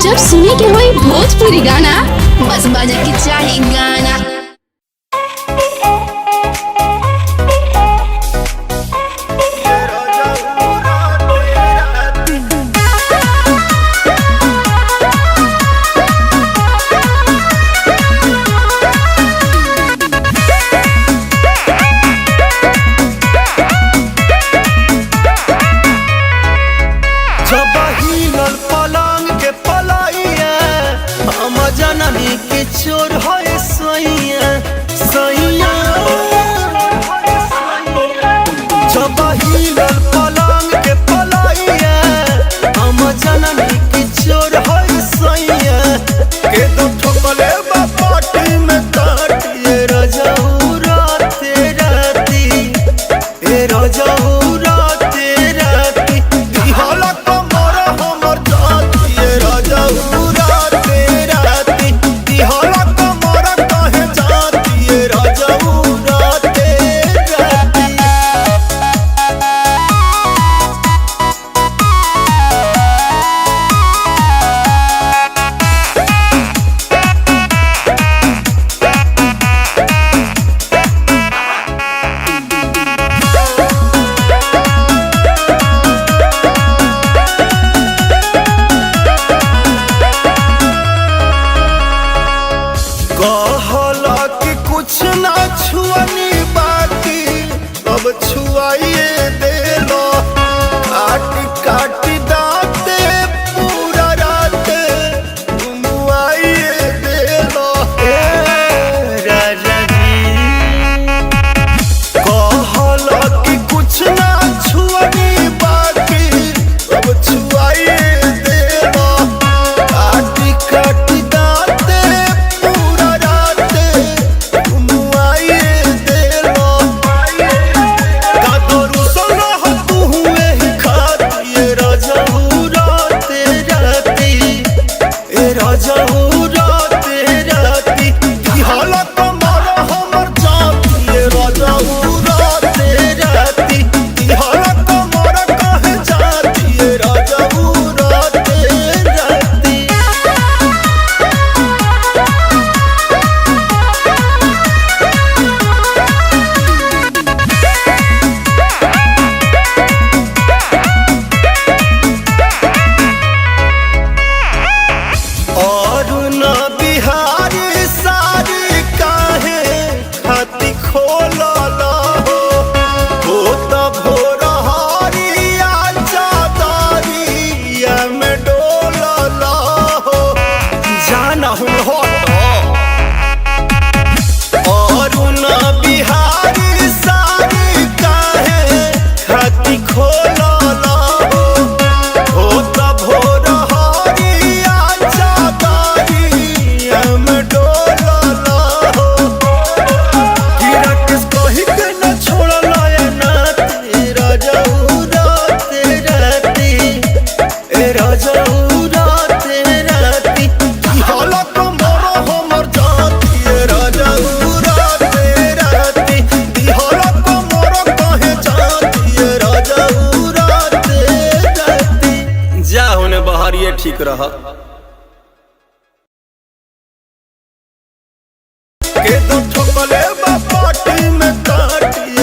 जब सुने के होई भोजपुरी गाना, बस बजे के चाही गाना। जननी के चोर है सैया सैया जब हिलल पलंग के पलाइया हम जननी के चोर है सैया के दो ठोकले बा पार्टी में काटिए रजऊ राते राती ए रजऊ राते राती दिहला कमर हमर जाती रजऊ कुछ ना छुअनी बाकी अब छुआइए दे लो काटी काटी दाते पूरा रात घुमाइए दे लो राजा जी कहला कि कुछ ना छुअनी बाकी अब छुआइए दे लो काटी काटी दाते पूरा रात ठीक रहा के दो ठोकले बा पार्टी में काटिए